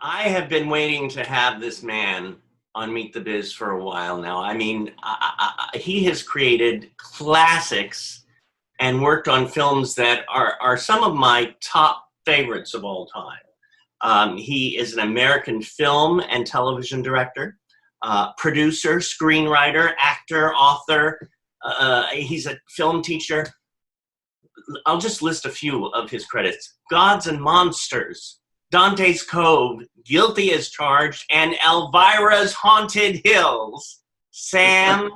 I have been waiting to have this man on Meet the Biz for a while now. I mean, he has created classics and worked on films that are some of my top favorites of all time. He is an American film and television director, producer, screenwriter, actor, author. He's a film teacher. I'll just list a few of his credits: Gods and Monsters, Dante's Cove, Guilty as Charged, and Elvira's Haunted Hills. Sam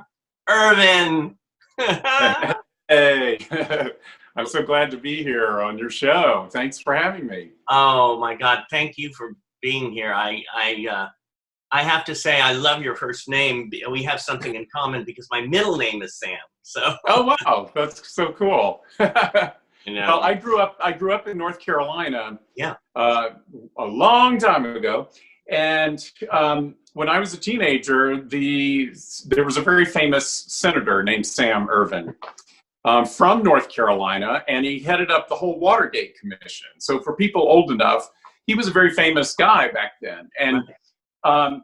Irvin. Hey, I'm so glad to be here on your show. Thanks for having me. Oh my God! Thank you for being here. I have to say I love your first name. We have something in common because my middle name is Sam. So. Oh wow, that's so cool. You know. Well, I grew up in North Carolina. Yeah. A long time ago, and when I was a teenager, there was a very famous senator named Sam Irvin. From North Carolina, and he headed up the whole Watergate Commission. So for people old enough, he was a very famous guy back then. And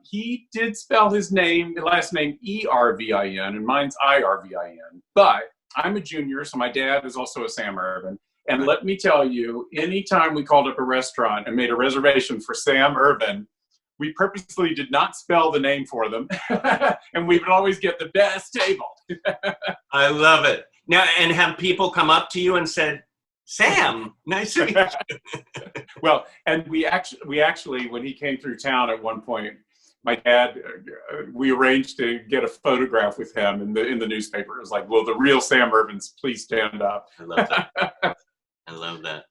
he did spell his last name E-R-V-I-N, and mine's I-R-V-I-N. But I'm a junior, so my dad is also a Sam Irvin. And let me tell you, anytime we called up a restaurant and made a reservation for Sam Irvin, we purposely did not spell the name for them. And we would always get the best table. I love it. Now, and have people come up to you and said, Sam, nice to meet you. Well, and we actually, when he came through town at one point, my dad, we arranged to get a photograph with him in the newspaper. It was like, well, the real Sam Irvins, please stand up. I love that. I love that.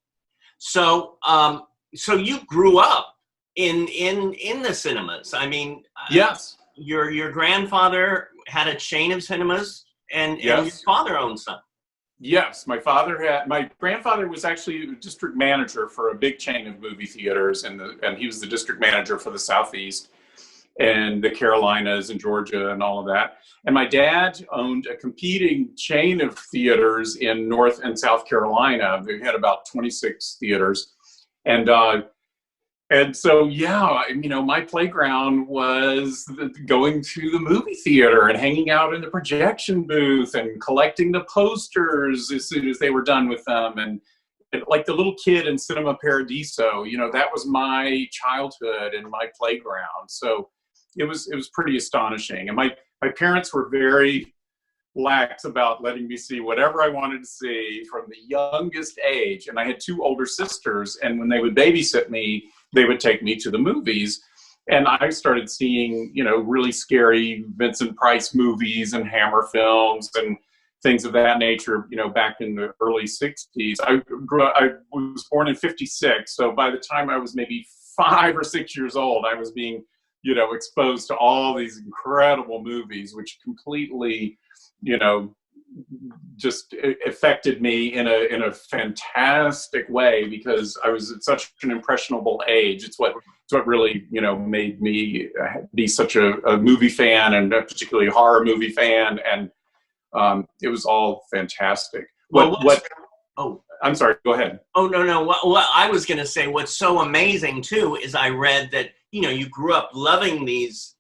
So, so you grew up in the cinemas. I mean, yes. Your grandfather had a chain of cinemas. And your father owned some. Yes, my grandfather was actually a district manager for a big chain of movie theaters, and he was the district manager for the Southeast and the Carolinas and Georgia and all of that. And my dad owned a competing chain of theaters in North and South Carolina. They had about 26 theaters, and so, yeah, my playground was going to the movie theater and hanging out in the projection booth and collecting the posters as soon as they were done with them. And like the little kid in Cinema Paradiso, that was my childhood and my playground. So it was pretty astonishing. And my parents were very lax about letting me see whatever I wanted to see from the youngest age. And I had two older sisters, and when they would babysit me, they would take me to the movies. And I started seeing, really scary Vincent Price movies and Hammer films and things of that nature, back in the early 60s. I was born in 56. So by the time I was maybe 5 or 6 years old, I was being, exposed to all these incredible movies, which completely, just affected me in a fantastic way, because I was at such an impressionable age. It's what really, made me be such a movie fan, and a particularly horror movie fan. And it was all fantastic. Oh, I'm sorry, go ahead. Oh, no. What I was going to say, what's so amazing too, is I read that, you grew up loving these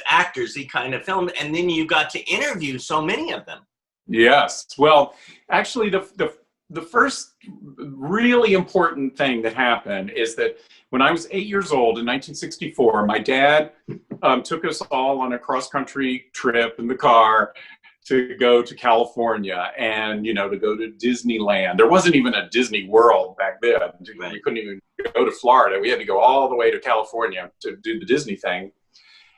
actors, these kind of film, and then you got to interview so many of them. Yes. Well, actually, the first really important thing that happened is that when I was 8 years old in 1964, my dad took us all on a cross-country trip in the car to go to California and, to go to Disneyland. There wasn't even a Disney World back then. We couldn't even go to Florida. We had to go all the way to California to do the Disney thing.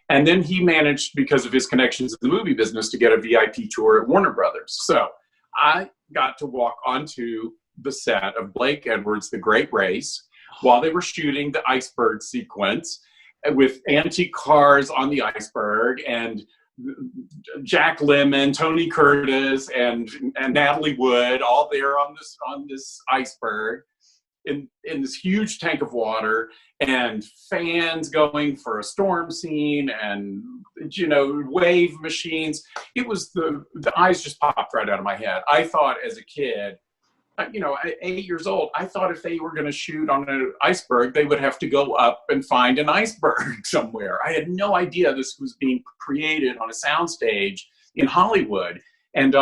And then he managed, because of his connections in the movie business, to get a VIP tour at Warner Brothers. So I got to walk onto the set of Blake Edwards' The Great Race while they were shooting the iceberg sequence with antique cars on the iceberg, and Jack Lemmon, Tony Curtis, and Natalie Wood all there on this iceberg in this huge tank of water, and fans going for a storm scene, and wave machines. It was the eyes just popped right out of my head. I thought as a kid you know, at 8 years old, I thought if they were going to shoot on an iceberg, they would have to go up and find an iceberg somewhere. I had no idea this was being created on a soundstage in Hollywood. And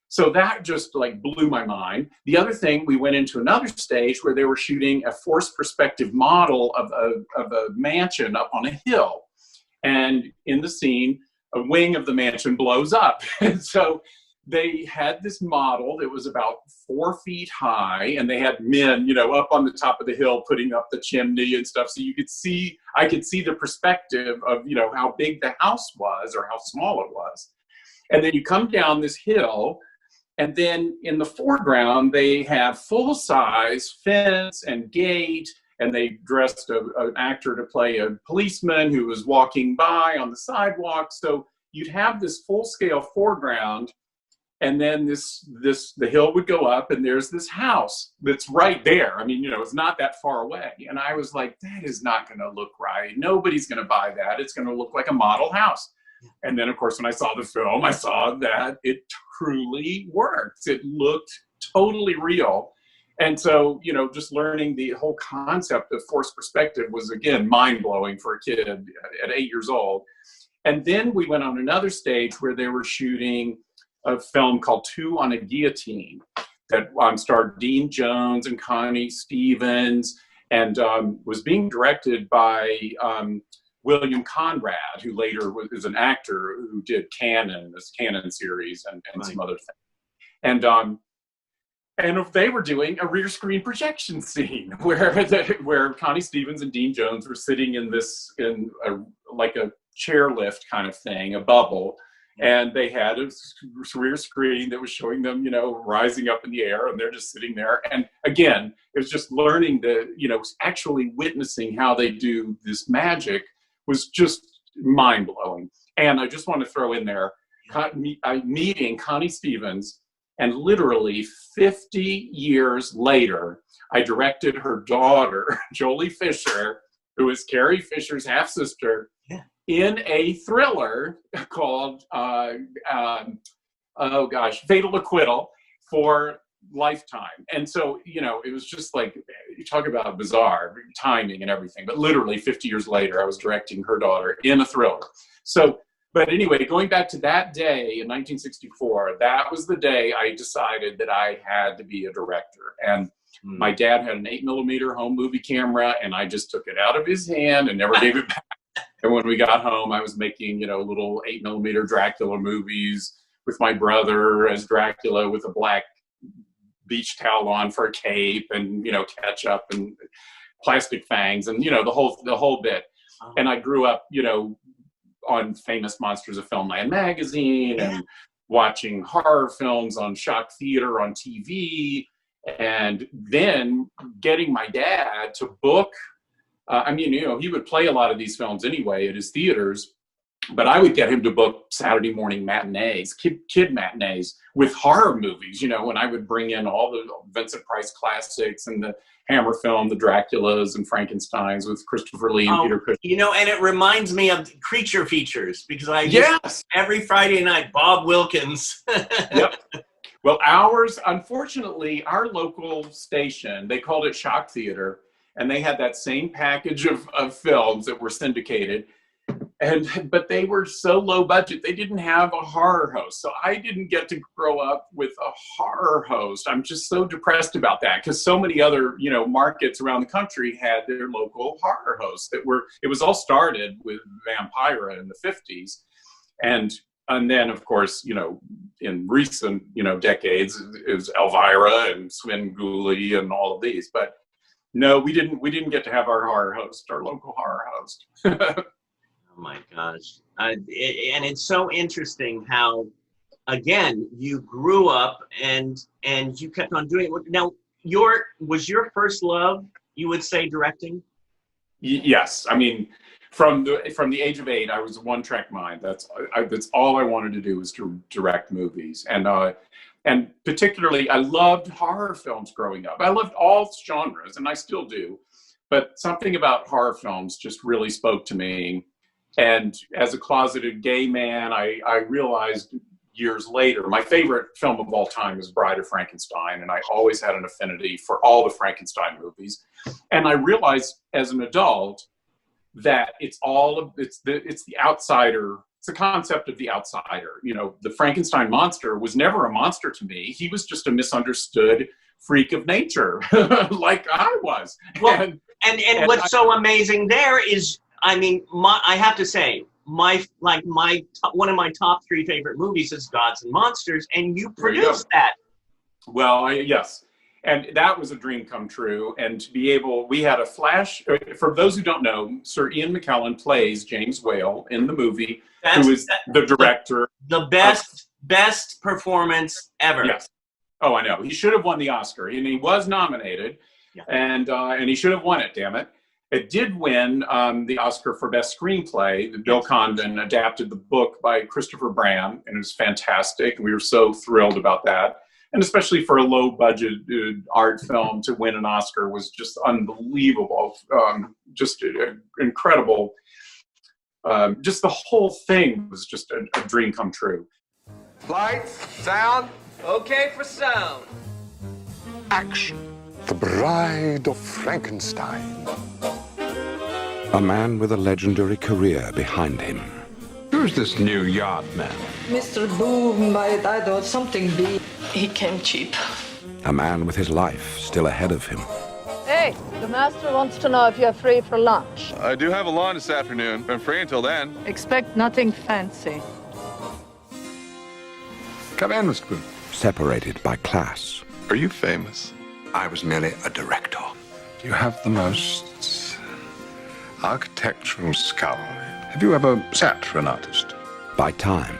so that just like blew my mind. The other thing, we went into another stage where they were shooting a forced perspective model of a mansion up on a hill. And in the scene, a wing of the mansion blows up. And so they had this model that was about 4 feet high, and they had men, you know, up on the top of the hill putting up the chimney and stuff. So you could see, I could see the perspective of, you know, how big the house was or how small it was. And then you come down this hill, and then in the foreground, they have full-size fence and gate, and they dressed an actor to play a policeman who was walking by on the sidewalk. So you'd have this full-scale foreground, and then the hill would go up, and there's this house that's right there. I mean, you know, it's not that far away. And I was like, that is not going to look right. Nobody's going to buy that. It's going to look like a model house. And then, of course, when I saw the film, I saw that it truly worked. It looked totally real. And so, you know, just learning the whole concept of forced perspective was, again, mind-blowing for a kid at 8 years old. And then we went on another stage where they were shooting a film called Two on a Guillotine that starred Dean Jones and Connie Stevens, and was being directed by William Conrad, who later was an actor who did Cannon, this Cannon series, and right. Some other things. And they were doing a rear screen projection scene where Connie Stevens and Dean Jones were sitting in like a chairlift kind of thing, a bubble. And they had a rear screen that was showing them, you know, rising up in the air, and they're just sitting there. And again, it was just learning you know, actually witnessing how they do this magic was just mind blowing. And I just want to throw in there, meeting Connie Stevens, and literally 50 years later, I directed her daughter, Jolie Fisher, who is Carrie Fisher's half sister, in a thriller called, Fatal Acquittal for Lifetime. And so, you know, it was just like, you talk about bizarre timing and everything, but literally 50 years later, I was directing her daughter in a thriller. So, but anyway, going back to that day in 1964, that was the day I decided that I had to be a director. And my dad had an 8mm home movie camera, and I just took it out of his hand and never gave it back. And when we got home, I was making, you know, little 8mm Dracula movies with my brother as Dracula with a black beach towel on for a cape, and, you know, ketchup and plastic fangs, and, you know, the whole bit. And I grew up, you know, on Famous Monsters of Filmland magazine and watching horror films on Shock Theater on TV, and then getting my dad to book. I mean, you know, he would play a lot of these films anyway at his theaters, but I would get him to book Saturday morning matinees, kid matinees with horror movies, you know, and I would bring in all the Vincent Price classics and the Hammer film, the Draculas and Frankensteins with Christopher Lee and Peter Cushing. You know, and it reminds me of Creature Features, because I every Friday night, Bob Wilkins. Yep. Well, unfortunately, our local station, they called it Shock Theater, and they had that same package of films that were syndicated, but they were so low budget, they didn't have a horror host. So I didn't get to grow up with a horror host. I'm just so depressed about that, because so many other, you know, markets around the country had their local horror hosts it was all started with Vampira in the 50s. And then, of course, you know, in recent, you know, decades, it was Elvira and Swinguli and all of these. But no, we didn't get to have our local horror host. Oh my gosh. And it's so interesting how, again, you grew up and you kept on doing it. Now, was your first love, you would say, directing? Yes. I mean, from the age of 8, I was a one-track mind. That's all I wanted to do was to direct movies. And particularly, I loved horror films growing up. I loved all genres, and I still do. But something about horror films just really spoke to me. And as a closeted gay man, I realized years later. My favorite film of all time is Bride of Frankenstein, and I always had an affinity for all the Frankenstein movies. And I realized as an adult that it's the outsider. It's the concept of the outsider. You know, the Frankenstein monster was never a monster to me. He was just a misunderstood freak of nature, like I was. Well, and what's so amazing there is, I mean, I have to say, one of my top 3 favorite movies is Gods and Monsters, and you produced that. Well, yes. And that was a dream come true. And to be able, we had a flash, for those who don't know, Sir Ian McKellen plays James Whale in the movie, who is the director. The best performance ever. Yes. Oh, I know. He should have won the Oscar, and he was nominated, and he should have won it, damn it. It did win the Oscar for Best Screenplay. Bill Condon adapted the book by Christopher Bram, and it was fantastic. We were so thrilled about that. And especially for a low-budget art film to win an Oscar was just unbelievable, just incredible. Just the whole thing was just a dream come true. Lights, sound. Okay for sound. Action. The Bride of Frankenstein. A man with a legendary career behind him. Who's this new yard man? Mr. Boom, I thought something big. He came cheap. A man with his life still ahead of him. Hey, the master wants to know if you're free for lunch. I do have a lawn this afternoon. I'm free until then. Expect nothing fancy. Come in, Mr. Boone. Separated by class. Are you famous? I was merely a director. You have the most architectural skull. Have you ever sat for an artist? By time.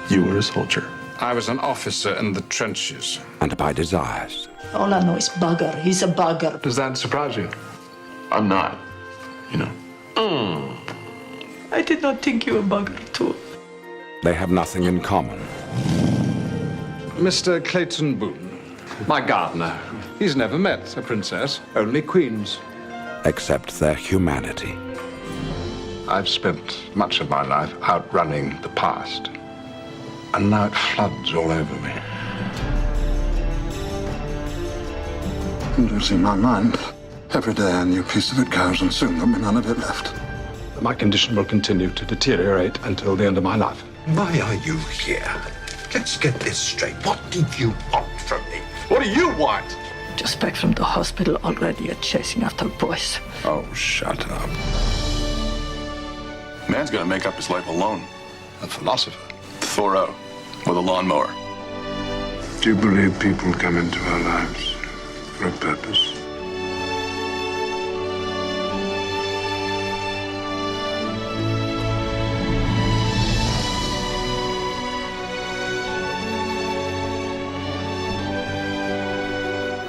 You were a soldier. I was an officer in the trenches. And by desires. All I know is bugger. He's a bugger. Does that surprise you? I'm not, you know. I did not think you were bugger too. They have nothing in common. Mr. Clayton Boone, my gardener. He's never met a princess, only queens. Except their humanity. I've spent much of my life outrunning the past. And now it floods all over me. I'm losing my mind. Every day a new piece of it goes, and soon there'll be none of it left. My condition will continue to deteriorate until the end of my life. Why are you here? Let's get this straight. What did you want from me? What do you want? Just back from the hospital already. You're chasing after boys. Oh, shut up. Man's gonna make up his life alone. A philosopher. Thoreau, with a lawnmower. Do you believe people come into our lives for a purpose?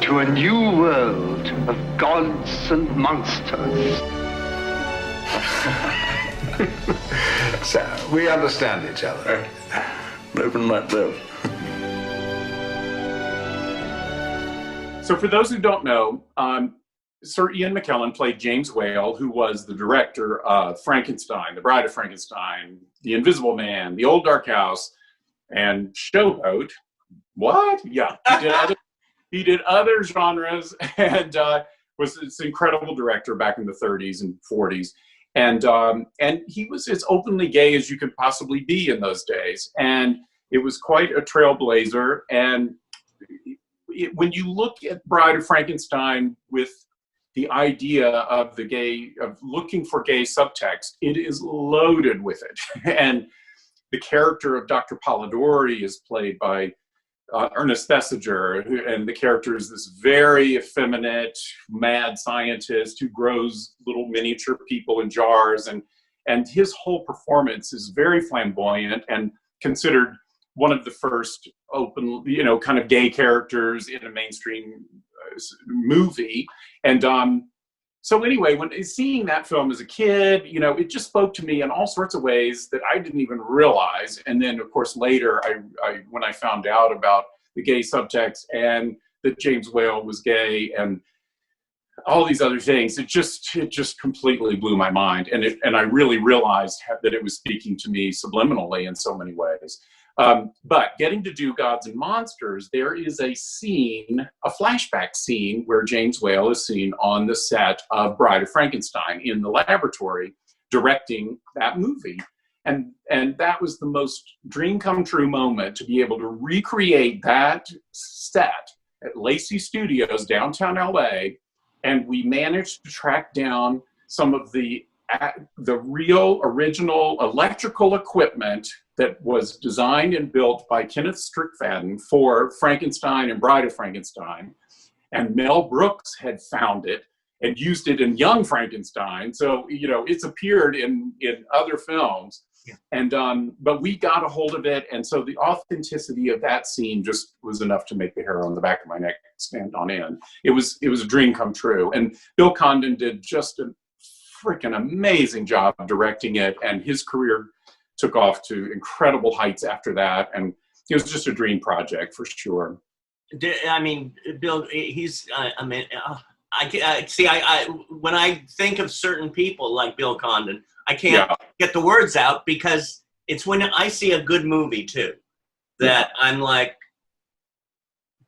To a new world of gods and monsters. So, we understand each other. Live and let live. So for those who don't know, Sir Ian McKellen played James Whale, who was the director of Frankenstein, The Bride of Frankenstein, The Invisible Man, The Old Dark House, and Showboat. What? Yeah, he did other genres, and was this incredible director back in the 30s and 40s. And he was as openly gay as you could possibly be in those days. And it was quite a trailblazer. And when you look at Bride of Frankenstein with the idea of looking for gay subtext, it is loaded with it. And the character of Dr. Polidori is played by Ernest Thesiger, and the character is this very effeminate, mad scientist who grows little miniature people in jars, and his whole performance is very flamboyant and considered one of the first open, kind of gay characters in a mainstream movie. And so anyway, when seeing that film as a kid, it just spoke to me in all sorts of ways that I didn't even realize. And then, of course, later, when I found out about the gay subtext and that James Whale was gay, and all these other things. It just completely blew my mind, and I really realized that it was speaking to me subliminally in so many ways. But getting to do Gods and Monsters, there is a scene, a flashback scene, where James Whale is seen on the set of Bride of Frankenstein in the laboratory directing that movie. And that was the most dream come true moment, to be able to recreate that set at Lacey Studios, downtown LA. And we managed to track down some of the real original electrical equipment that was designed and built by Kenneth Strickfaden for Frankenstein and Bride of Frankenstein. And Mel Brooks had found it and used it in Young Frankenstein. So, it's appeared in other films. Yeah. And but we got a hold of it, and so the authenticity of that scene just was enough to make the hair on the back of my neck stand on end. It was a dream come true, and Bill Condon did just a freaking amazing job directing it, and his career took off to incredible heights after that, and it was just a dream project for sure. I mean, Bill, he's I see. I when I think of certain people like Bill Condon, I can't get the words out, because it's when I see a good movie too that I'm like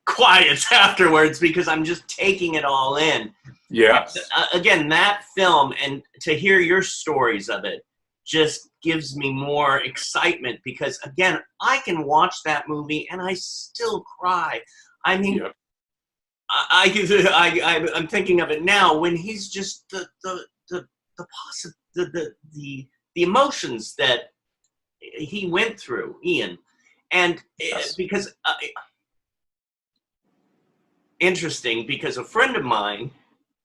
quiet afterwards, because I'm just taking it all in. Yes. Again, that film, and to hear your stories of it just gives me more excitement, because again, I can watch that movie and I still cry. I mean, I'm thinking of it now when he's just the emotions that he went through, Ian, and because interesting, because a friend of mine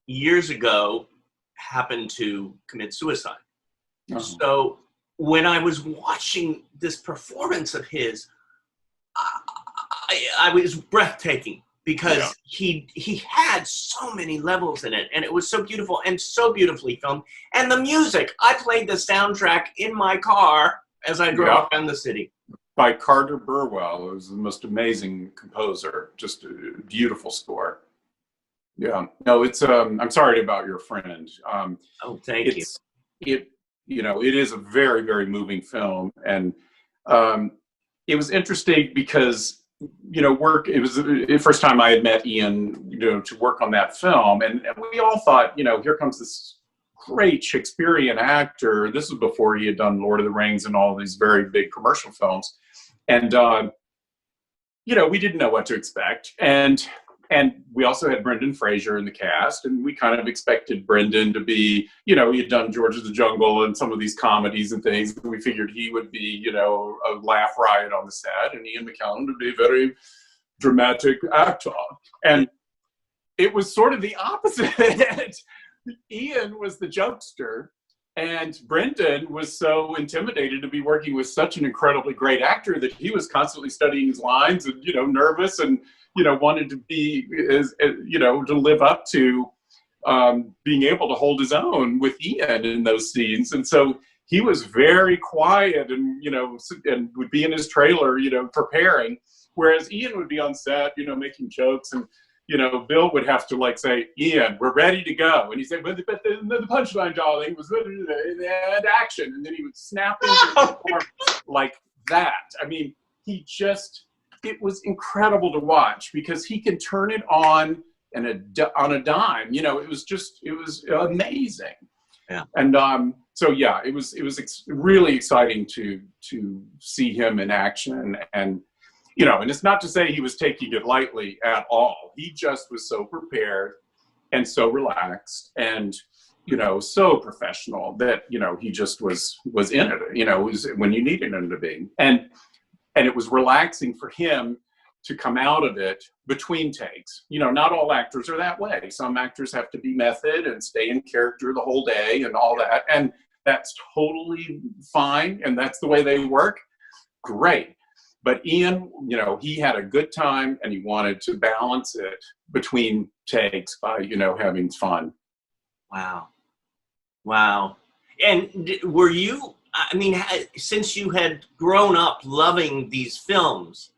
years ago happened to commit suicide. Uh-huh. So when I was watching this performance of his, I was breathtaking, because he had so many levels in it, and it was so beautiful and so beautifully filmed. And the music, I played the soundtrack in my car as I drove around the city. By Carter Burwell, who's the most amazing composer, just a beautiful score. Yeah, no, it's I'm sorry about your friend. Thank you. It is a very, very moving film, and it was interesting because it was the first time I had met Ian, to work on that film, and we all thought, here comes this great Shakespearean actor. This was before he had done Lord of the Rings and all these very big commercial films, and we didn't know what to expect, and we also had Brendan Fraser in the cast, and we kind of expected Brendan to be, he had done George of the Jungle and some of these comedies and things. And we figured he would be, a laugh riot on the set, and Ian McKellen would be a very dramatic actor. And it was sort of the opposite. Ian was the jokester, and Brendan was so intimidated to be working with such an incredibly great actor that he was constantly studying his lines and, nervous and, wanted to be, to live up to being able to hold his own with Ian in those scenes. And so he was very quiet and, and would be in his trailer, preparing, whereas Ian would be on set, making jokes, and, Bill would have to say, Ian, we're ready to go. And he said, but the punchline, darling, was and action. And then he would snap into like that. I mean, it was incredible to watch, because he can turn it on on a dime. It was amazing. Yeah. And it was really exciting to see him in action, and and it's not to say he was taking it lightly at all. He just was so prepared and so relaxed and so professional that he just was in it. It was when you needed him to be, and it was relaxing for him to come out of it between takes. Not all actors are that way. Some actors have to be method and stay in character the whole day and all that. And that's totally fine. And that's the way they work. Great. But Ian, he had a good time, and he wanted to balance it between takes by, having fun. Wow. And were you, since you had grown up loving these films,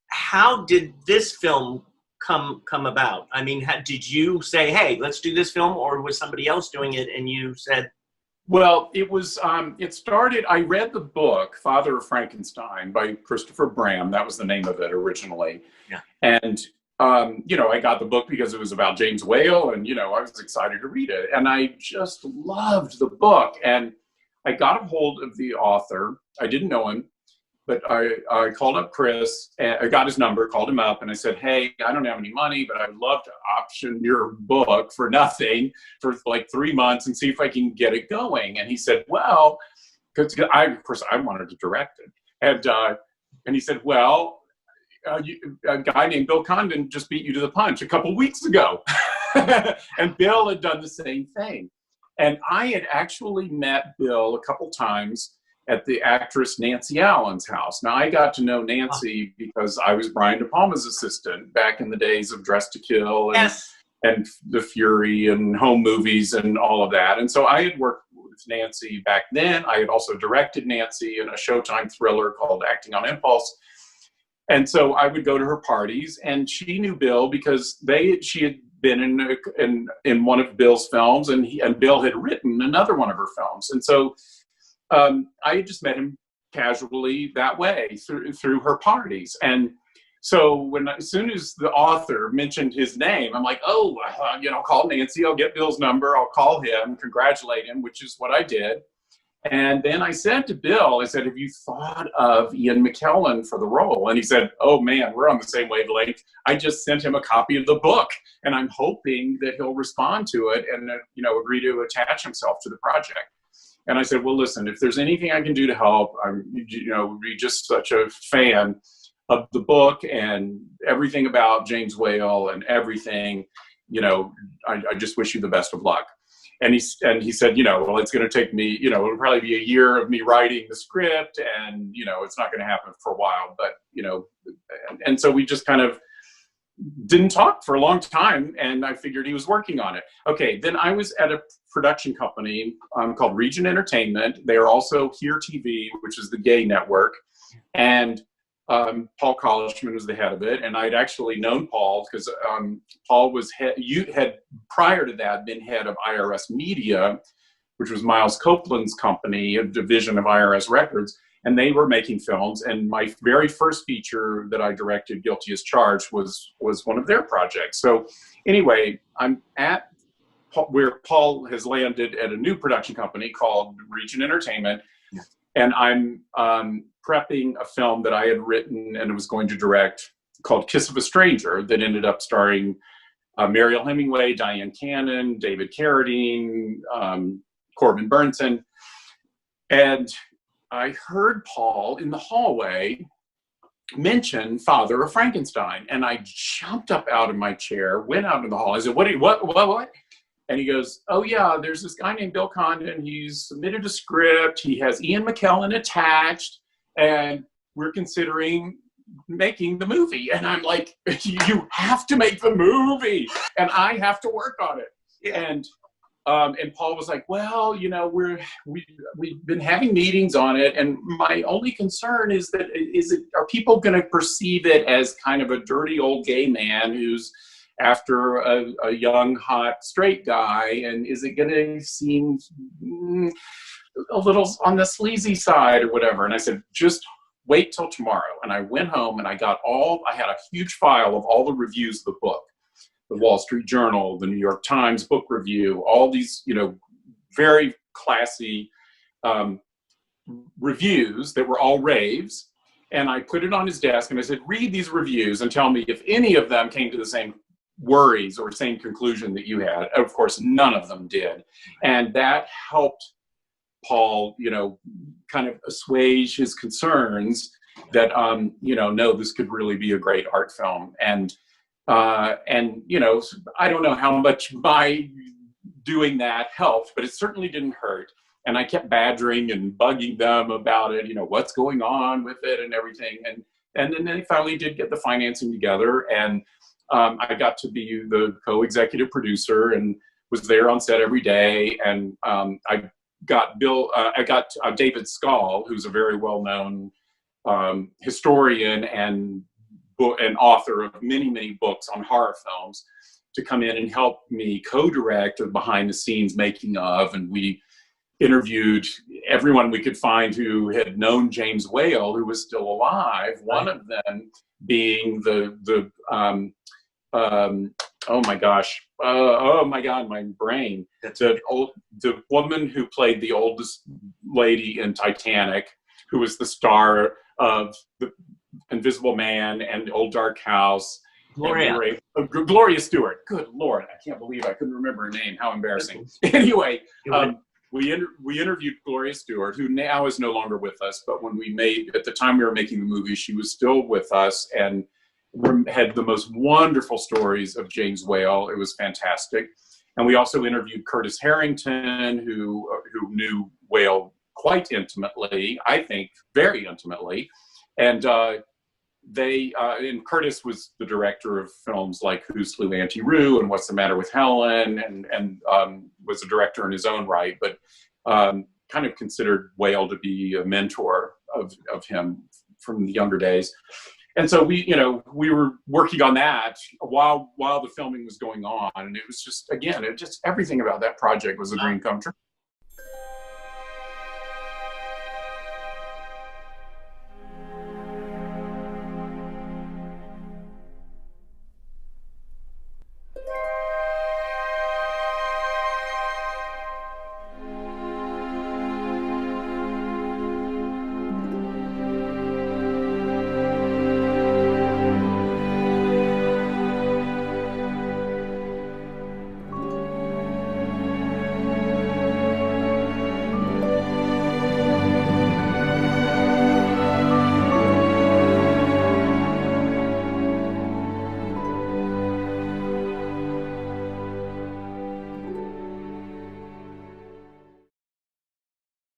how did this film come about? I mean, did you say, "Hey, let's do this film," or was somebody else doing it and you said? Well, it was. It started. I read the book "Father of Frankenstein" by Christopher Bram. That was the name of it originally. Yeah. And I got the book because it was about James Whale, and I was excited to read it. And I just loved the book. And I got a hold of the author. I didn't know him, but I called up Chris, and I got his number, called him up, and I said, "Hey, I don't have any money, but I would love to option your book for nothing for like 3 months and see if I can get it going." And he said, "Well," because of course I wanted to direct it, and he said, "Well, a guy named Bill Condon just beat you to the punch a couple weeks ago," and Bill had done the same thing, and I had actually met Bill a couple times at the actress Nancy Allen's house. Now, I got to know Nancy because I was Brian De Palma's assistant back in the days of Dress to Kill and The Fury and home movies and all of that. And so I had worked with Nancy back then. I had also directed Nancy in a Showtime thriller called Acting on Impulse. And so I would go to her parties, and she knew Bill because she had been in one of Bill's films, and Bill had written another one of her films. And so I had just met him casually that way through her parties. And so as soon as the author mentioned his name, I'm like, oh, call Nancy, I'll get Bill's number, I'll call him, congratulate him, which is what I did. And then I said to Bill, I said, "Have you thought of Ian McKellen for the role?" And he said, "Oh man, we're on the same wavelength. I just sent him a copy of the book, and I'm hoping that he'll respond to it and agree to attach himself to the project." And I said, "Well, listen, if there's anything I can do to help, I'm, be just such a fan of the book and everything about James Whale and everything, I just wish you the best of luck." And he said, "Well, it's going to take me, it'll probably be a year of me writing the script, and, it's not going to happen for a while, but, and so we just kind of didn't talk for a long time, and I figured he was working on it. Okay, then I was at a production company called Region Entertainment. They are also Here TV, which is the gay network, and Paul Collishman was the head of it, and I'd actually known Paul because Paul had prior to that been head of IRS Media, which was Miles Copeland's company, a division of IRS Records, and they were making films. And my very first feature that I directed, Guilty as Charged, was one of their projects. So anyway, I'm at where Paul has landed at a new production company called Region Entertainment, and I'm prepping a film that I had written and was going to direct called Kiss of a Stranger that ended up starring Mariel Hemingway, Diane Cannon, David Carradine, Corbin Burnson. And I heard Paul in the hallway mention Father of Frankenstein. And I jumped up out of my chair, went out in the hall. I said, what? And he goes, "Oh yeah, there's this guy named Bill Condon. He's submitted a script. He has Ian McKellen attached, and we're considering making the movie." And I'm like, "You have to make the movie, and I have to work on it." Yeah. And Paul was like, "Well, we've been having meetings on it, and my only concern is that are people going to perceive it as kind of a dirty old gay man who's after a young, hot, straight guy, and is it going to seem a little on the sleazy side or whatever?" And I said, "Just wait till tomorrow." And I went home and I had a huge file of all the reviews of the book, the Wall Street Journal, the New York Times book review, all these, very classy reviews that were all raves. And I put it on his desk and I said, "Read these reviews and tell me if any of them came to the same worries or same conclusion that you had." Of course, none of them did. And that helped Paul, kind of assuage his concerns that, no, this could really be a great art film. And I don't know how much my doing that helped, but it certainly didn't hurt. And I kept badgering and bugging them about it, what's going on with it and everything. And then they finally did get the financing together, and I got to be the co-executive producer and was there on set every day. And I got David Scull, who's a very well-known historian and an author of many, many books on horror films, to come in and help me co-direct the behind the scenes making of. And we interviewed everyone we could find who had known James Whale, who was still alive. One of them being oh my God, my brain. The woman who played the oldest lady in Titanic, who was the star of The Invisible Man and Old Dark House. Gloria Stewart. Good Lord, I can't believe I couldn't remember her name. How embarrassing. Anyway, we interviewed Gloria Stewart, who now is no longer with us, but at the time we were making the movie, she was still with us and had the most wonderful stories of James Whale. It was fantastic. And we also interviewed Curtis Harrington, who knew Whale quite intimately, I think very intimately. And and Curtis was the director of films like Who Slew Auntie Roo and What's the Matter with Helen, and was a director in his own right, but kind of considered Whale to be a mentor of him from the younger days. And so we were working on that while the filming was going on, and it was just, again, everything about that project was a dream come true.